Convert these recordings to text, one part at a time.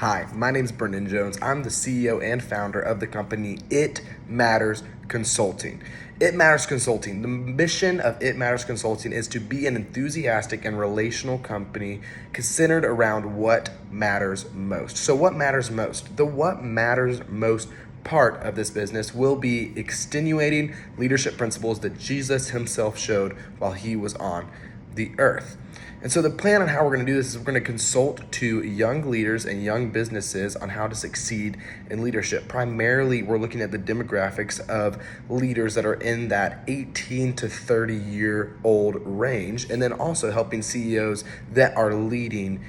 Hi, my name is Brendan Jones. I'm the CEO and founder of the company It Matters Consulting. It Matters Consulting. The mission of It Matters Consulting is to be an enthusiastic and relational company centered around what matters most. So what matters most? The what matters most part of this business will be extenuating leadership principles that Jesus himself showed while he was on the earth. And so the plan on how we're going to do this is we're going to consult to young leaders and young businesses on how to succeed in leadership. Primarily, we're looking at the demographics of leaders that are in that 18 to 30 year old range, and then also helping CEOs that are leading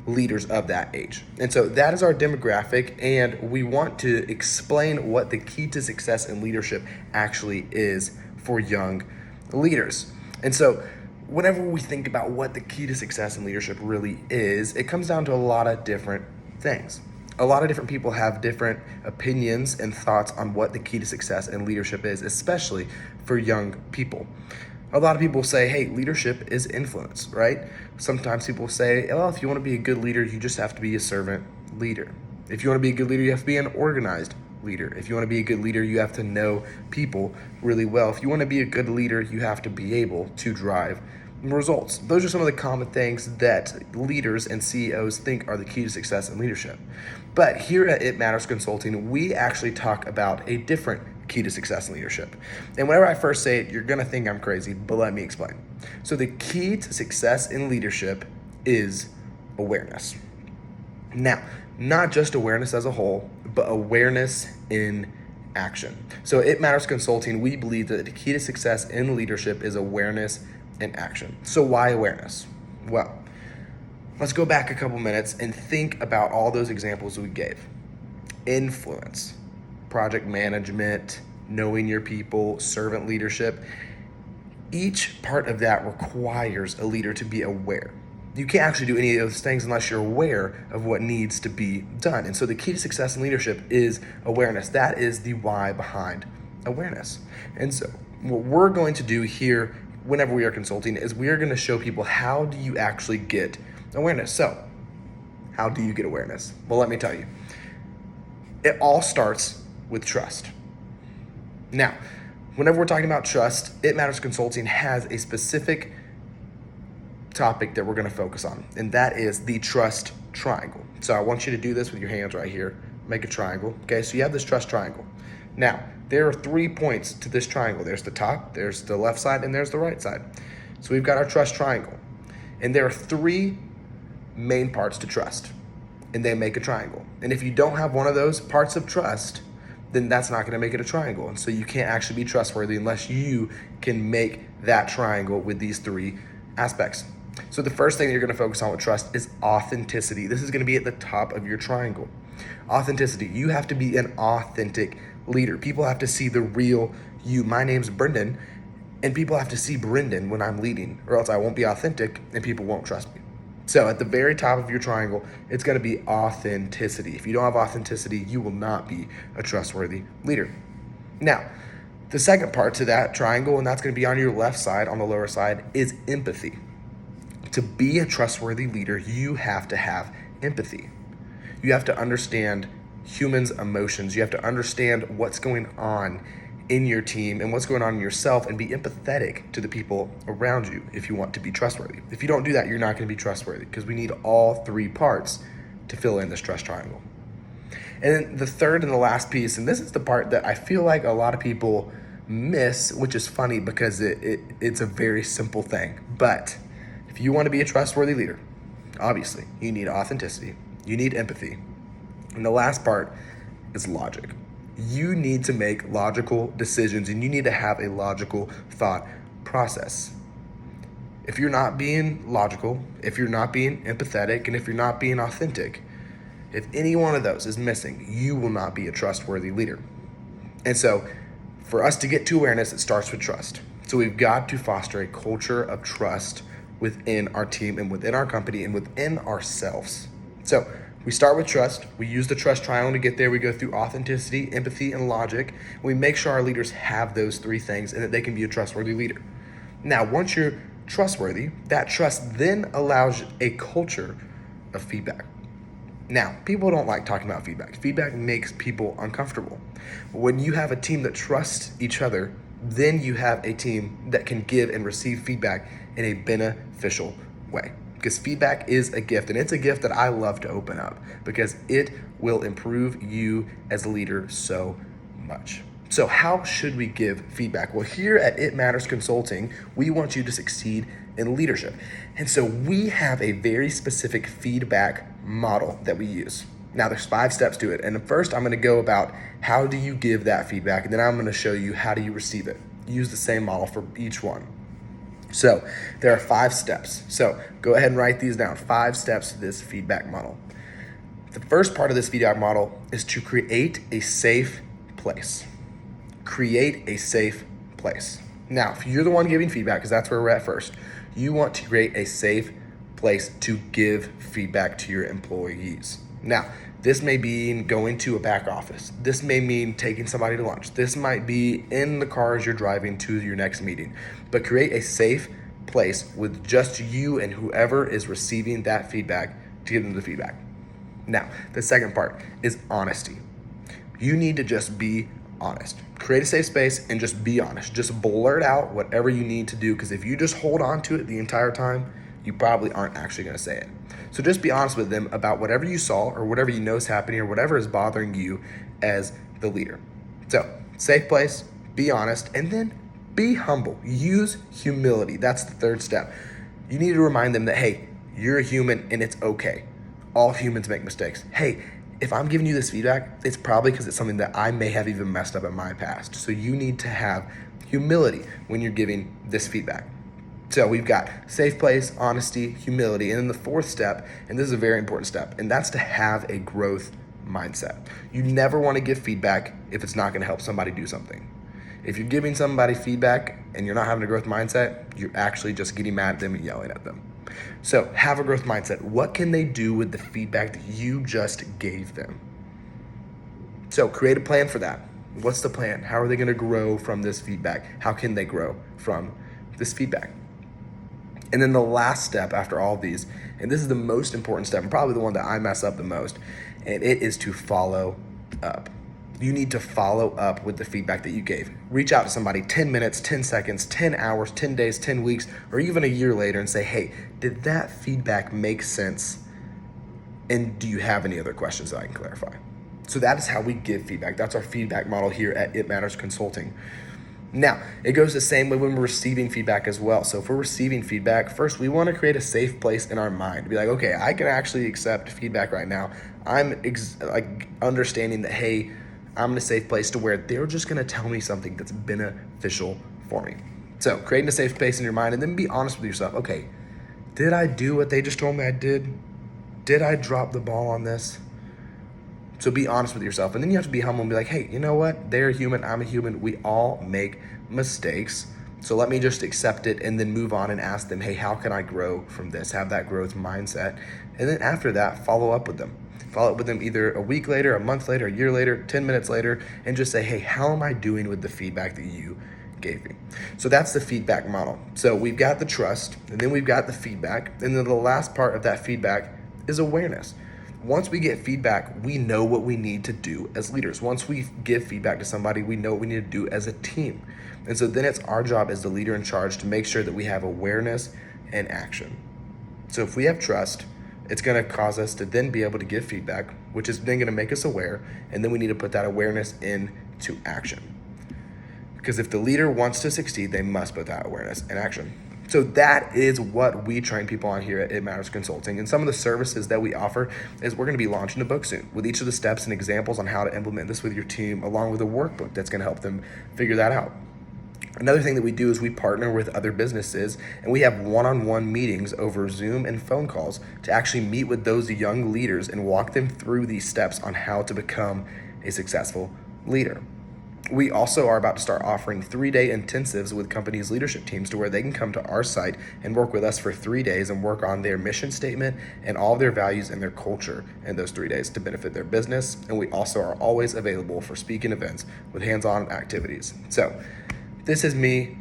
leaders of that age. And so that is our demographic, and we want to explain what the key to success in leadership actually is for young leaders. And so whenever we think about what the key to success in leadership really is, it comes down to a lot of different things. A lot of different people have different opinions and thoughts on what the key to success in leadership is, especially for young people. A lot of people say, hey, leadership is influence, right? Sometimes people say, well, if you want to be a good leader, you just have to be a servant leader. If you want to be a good leader, you have to be an organized leader. If you want to be a good leader, you have to know people really well. If you want to be a good leader, you have to be able to drive results. Those are some of the common things that leaders and CEOs think are the key to success in leadership. But here at It Matters Consulting, we actually talk about a different key to success in leadership. And whenever I first say it, you're going to think I'm crazy, but let me explain. So the key to success in leadership is awareness. Now, not just awareness as a whole, but awareness in action. So It Matters Consulting, we believe that the key to success in leadership is awareness in action. So why awareness? Well, let's go back a couple minutes and think about all those examples we gave. Influence, project management, knowing your people, servant leadership. Each part of that requires a leader to be aware. You can't actually do any of those things unless you're aware of what needs to be done. And so the key to success in leadership is awareness. That is the why behind awareness. And so what we're going to do here whenever we are consulting is we are going to show people how do you actually get awareness. So how do you get awareness? Well, let me tell you. It all starts with trust. Now, whenever we're talking about trust, It Matters Consulting has a specific topic that we're going to focus on, and that is the trust triangle. So I want you to do this with your hands right here. Make a triangle. Okay, so you have this trust triangle. Now, there are 3 points to this triangle. There's the top, there's the left side, and there's the right side. So we've got our trust triangle. And there are 3 main parts to trust, and they make a triangle. And if you don't have one of those parts of trust, then that's not gonna make it a triangle. And so you can't actually be trustworthy unless you can make that triangle with these 3 aspects. So the first thing you're gonna focus on with trust is authenticity. This is gonna be at the top of your triangle. Authenticity. You have to be an authentic leader. People have to see the real you. My name's Brendan, and people have to see Brendan when I'm leading, or else I won't be authentic and people won't trust me. So at the very top of your triangle, it's going to be authenticity. If you don't have authenticity, you will not be a trustworthy leader. Now, the second part to that triangle, and that's going to be on your left side, on the lower side, is empathy. To be a trustworthy leader, you have to have empathy. You have to understand humans' emotions. You have to understand what's going on in your team and what's going on in yourself, and be empathetic to the people around you if you want to be trustworthy. If you don't do that, you're not going to be trustworthy, because we need all 3 parts to fill in this trust triangle. And then the third and the last piece, and this is the part that I feel like a lot of people miss, which is funny because it's a very simple thing. But if you want to be a trustworthy leader, obviously you need authenticity, you need empathy, and the last part is logic. You need to make logical decisions, and you need to have a logical thought process. If you're not being logical, if you're not being empathetic, and if you're not being authentic, if any one of those is missing, you will not be a trustworthy leader. And so for us to get to awareness, it starts with trust. So we've got to foster a culture of trust within our team and within our company and within ourselves. So we start with trust. We use the trust triangle to get there. We go through authenticity, empathy, and logic. We make sure our leaders have those 3 things and that they can be a trustworthy leader. Now, once you're trustworthy, that trust then allows a culture of feedback. Now, people don't like talking about feedback. Feedback makes people uncomfortable. When you have a team that trusts each other, then you have a team that can give and receive feedback in a beneficial way. Because feedback is a gift, and it's a gift that I love to open up because it will improve you as a leader so much. So how should we give feedback? Well, here at It Matters Consulting, we want you to succeed in leadership. And so we have a very specific feedback model that we use. Now there's 5 steps to it. And first I'm going to go about how do you give that feedback, and then I'm going to show you how do you receive it. Use the same model for each one. So there are 5 steps. So go ahead and write these down. 5 steps to this feedback model. The first part of this feedback model is to create a safe place. Create a safe place. Now, if you're the one giving feedback, because that's where we're at first, you want to create a safe place to give feedback to your employees. Now, this may be going to a back office. This may mean taking somebody to lunch. This might be in the car as you're driving to your next meeting. But create a safe place with just you and whoever is receiving that feedback to give them the feedback. Now, the second part is honesty. You need to just be honest. Create a safe space and just be honest. Just blurt out whatever you need to do, because if you just hold on to it the entire time, you probably aren't actually going to say it. So just be honest with them about whatever you saw or whatever you know is happening or whatever is bothering you as the leader. So, safe place, be honest, and then be humble. Use humility. That's the third step. You need to remind them that, hey, you're a human and it's okay. All humans make mistakes. Hey, if I'm giving you this feedback, it's probably because it's something that I may have even messed up in my past. So you need to have humility when you're giving this feedback. So we've got safe place, honesty, humility, and then the fourth step, and this is a very important step, and that's to have a growth mindset. You never want to give feedback if it's not going to help somebody do something. If you're giving somebody feedback and you're not having a growth mindset, you're actually just getting mad at them and yelling at them. So have a growth mindset. What can they do with the feedback that you just gave them? So create a plan for that. What's the plan? How are they going to grow from this feedback? How can they grow from this feedback? And then the last step after all of these, and this is the most important step and probably the one that I mess up the most, and it is to follow up. You need to follow up with the feedback that you gave. Reach out to somebody 10 minutes, 10 seconds, 10 hours, 10 days, 10 weeks, or even a year later and say, hey, did that feedback make sense? And do you have any other questions that I can clarify? So that is how we give feedback. That's our feedback model here at It Matters Consulting. Now, it goes the same way when we're receiving feedback as well. So if we're receiving feedback, first we want to create a safe place in our mind to be like, okay, I can actually accept feedback right now. I'm understanding that, hey, I'm in a safe place to where they're just going to tell me something that's beneficial for me. So creating a safe space in your mind, and then be honest with yourself. Okay, did I do what they just told me I did? Did I drop the ball on this? So be honest with yourself. And then you have to be humble and be like, hey, you know what? They're human. I'm a human. We all make mistakes. So let me just accept it and then move on and ask them, hey, how can I grow from this? Have that growth mindset. And then after that, follow up with them. Follow up with them either a week later, a month later, a year later, 10 minutes later, and just say, hey, how am I doing with the feedback that you gave me? So that's the feedback model. So we've got the trust, and then we've got the feedback. And then the last part of that feedback is awareness. Once we get feedback, we know what we need to do as leaders. Once we give feedback to somebody, we know what we need to do as a team. And so then it's our job as the leader in charge to make sure that we have awareness and action. So if we have trust, it's going to cause us to then be able to give feedback, which is then going to make us aware, and then we need to put that awareness into action. Because if the leader wants to succeed, they must put that awareness in action. So that is what we train people on here at It Matters Consulting. And some of the services that we offer is we're going to be launching a book soon with each of the steps and examples on how to implement this with your team, along with a workbook that's going to help them figure that out. Another thing that we do is we partner with other businesses, and we have one-on-one meetings over Zoom and phone calls to actually meet with those young leaders and walk them through these steps on how to become a successful leader. We also are about to start offering 3-day intensives with companies' leadership teams to where they can come to our site and work with us for 3 days and work on their mission statement and all of their values and their culture in those 3 days to benefit their business. And we also are always available for speaking events with hands-on activities. So this is me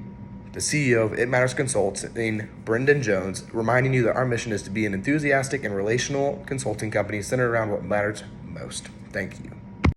the CEO of It Matters Consulting, Brendan Jones, reminding you that our mission is to be an enthusiastic and relational consulting company centered around what matters most. Thank you.